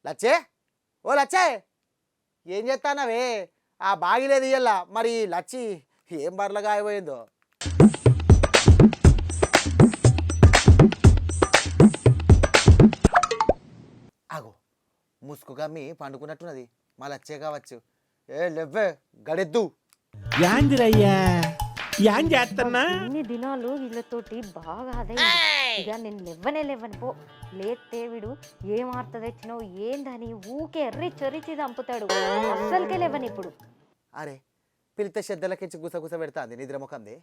లచ్చే ఓ లచ్చే ఏం చేస్తానవే ఆ బాగిలేదు ఇయ్యల్లా మరి లచ్చి ఏం బర్లగా అయిపోయిందో. ఆగో ముసుగు గమ్మి పండుకున్నట్టున్నది మా లచ్చే కావచ్చు. ఏ లెవ్వే గడెద్దు. యాందిరయ్యా యాం చేస్తున్నా ఇన్ని దినాలు వీళ్ళతోటి బాగా అదే ఇక నేను లేవని పో లేతే వీడు ఏం ఆర్త తెచ్చినావు ఏందని ఊకే ఎర్రిచ్చి చంపుతాడు. అస్సలకే లేవని ఇప్పుడు. అరే పిలితే శ్రద్ధలకించి గుసగుస పెడతాంది నిద్ర ముఖంది.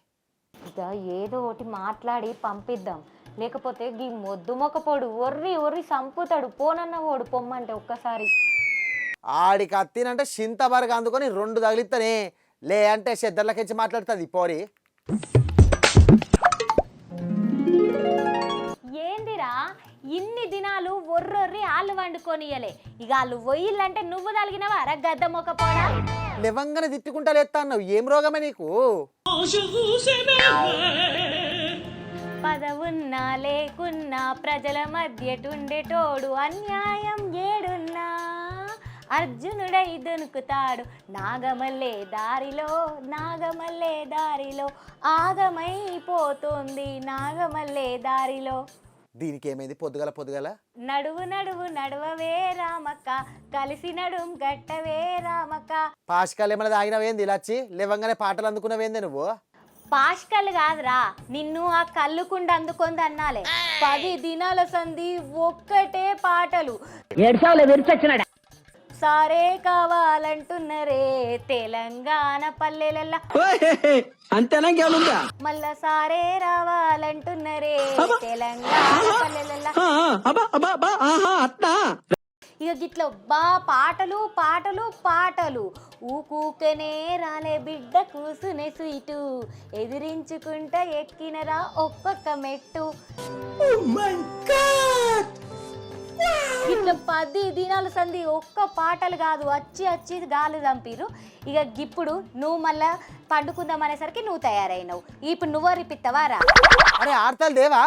ఇక ఏదో ఒకటి మాట్లాడి పంపిద్దాం, లేకపోతే గీ మొద్దు మొక్కపోడు ఒర్రి చంపుతాడు. పోనన్న ఓడు పొమ్మంటే ఒక్కసారి. ఆడికి అత్తినంటే చింతబరగా అందుకొని 2 తగిలిస్తానే లే అంటే శ్రద్ధలకించి మాట్లాడుతుంది పోరి. ఏందిరా ఇన్ని దినాలు ఒర్రొర్రి ఆళ్ళు వండుకొనియలే, ఇక వాళ్ళు పొయ్యిల్లంటే నువ్వు తలిగినవా గద్ద మొక్కపోడా? లేవంగానే తిట్టుకుంటా లేస్తా అన్నావు, ఏం రోగమే నీకు? పదవున్నా లేకున్నా ప్రజల మధ్యటుండేటోడు అన్యాయం ఏడున్నా అర్జునుడై దొనుకుతాడు. నాగమల్లే దారిలో ఆగమైపోతుంది నాగమల్లే దారిలో. దీనికి ఏమైంది పొద్దుగల? నడువవే రామక్క కలిసి నడుం గట్టవే రామక్క. పాషకాలు ఏమైనా తాగినవేంది లచ్చి? లేవంగానే పాటలు అందుకున్నవేంది నువ్వు? పాష్కల్ కాదురా, నిన్ను ఆ కళ్ళుకుండా అందుకుంది అన్నాలే. 10 దినాల సంధి ఒక్కటే పాటలు. సారే కావాలంటున్నరే తెలంగాణ పల్లెలల్లా, మళ్ళా సారే రావాలంటున్నరే తెలంగాణ పల్లెలల్లా. ఇక గిట్ల పాటలు ఊకూకనే రాలే బిడ్డ కూసునే సీటు ఎదిరించుకుంటా ఎక్కినరా ఒక్కొక్క మెట్టు. ఇట్లా 10 దినాల సంధి ఒక్క పాటలు కాదు వచ్చి గాలి చంపిరు. ఇక ఇప్పుడు నువ్వు మళ్ళా పండుకుందాం అనేసరికి నువ్వు తయారైనవు. ఇప్పుడు నువ్వు రిపిత్తవారా? అరే ఆడతాలు దేవా,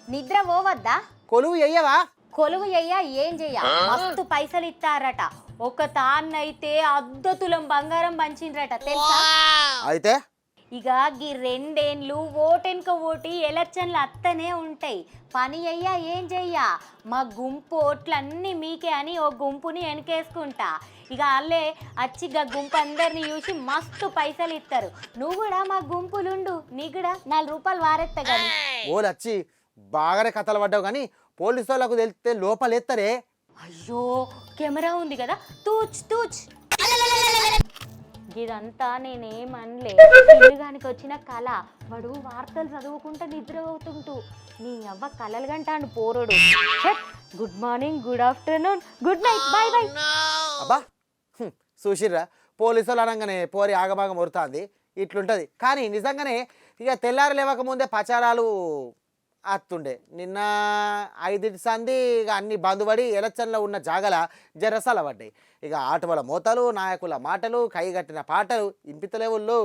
నిద్ర పోవద్దా? కొలువు ఎయ్యవా? కొలువు చెయ్య ఏం చెయ్య మస్తు పైసలు ఇస్తారట. ఒక తాన్నైతే 1/2 తులం బంగారం పంచిండ్రట తెలుసా? అయితే ఇక గీ 2 ఏళ్ళు ఓటెనక ఓటి ఎలక్షన్లు అత్తనే ఉంటాయి. పని అయ్యా ఏం చెయ్యా మా గుంపు ఓట్లన్నీ మీకే అని ఓ గుంపుని వెనకేసుకుంటా. ఇక వాళ్ళే వచ్చి గుంపు అందరిని చూసి మస్తు పైసలు ఇస్తారు. నువ్వు కూడా మా గుంపులుండు, నీకు కూడా 4 రూపాయలు వారెత్తా కానీ. ఓ లచ్చి బాగానే కథలు పడ్డావు కానీ పోలీసు వాళ్ళకు తెలిస్తే లోపలేస్తారే. అయ్యో కెమెరా ఉంది కదా, తూచ్. ఇదంతా నేనేమనలే, పిల్లిగానికి వచ్చిన కళ. వాడు వార్తలు చదువుకుంటా నిద్ర అవుతుంటూ నీ అవ్వ కలలు గంటాను పోరడు. Good morning, good afternoon, good night, bye. అబ్బా చూసిర్రా, పోలీసు వాళ్ళు అనగానే పోరి ఆగబాగం మొరుతుంది. ఇట్లుంటుంది కానీ నిజంగానే ఇక తెల్లారి లేవక ముందే ప్రచారాలు అత్తుండే. నిన్న 5 సంధి ఇక అన్ని బంధుపడి ఎలక్షన్లో ఉన్న జాగల జరసాల పడ్డాయి. ఇక ఆటోల మోతలు, నాయకుల మాటలు, కైగట్టిన పాటలు ఇంపితలేవుళ్ళు.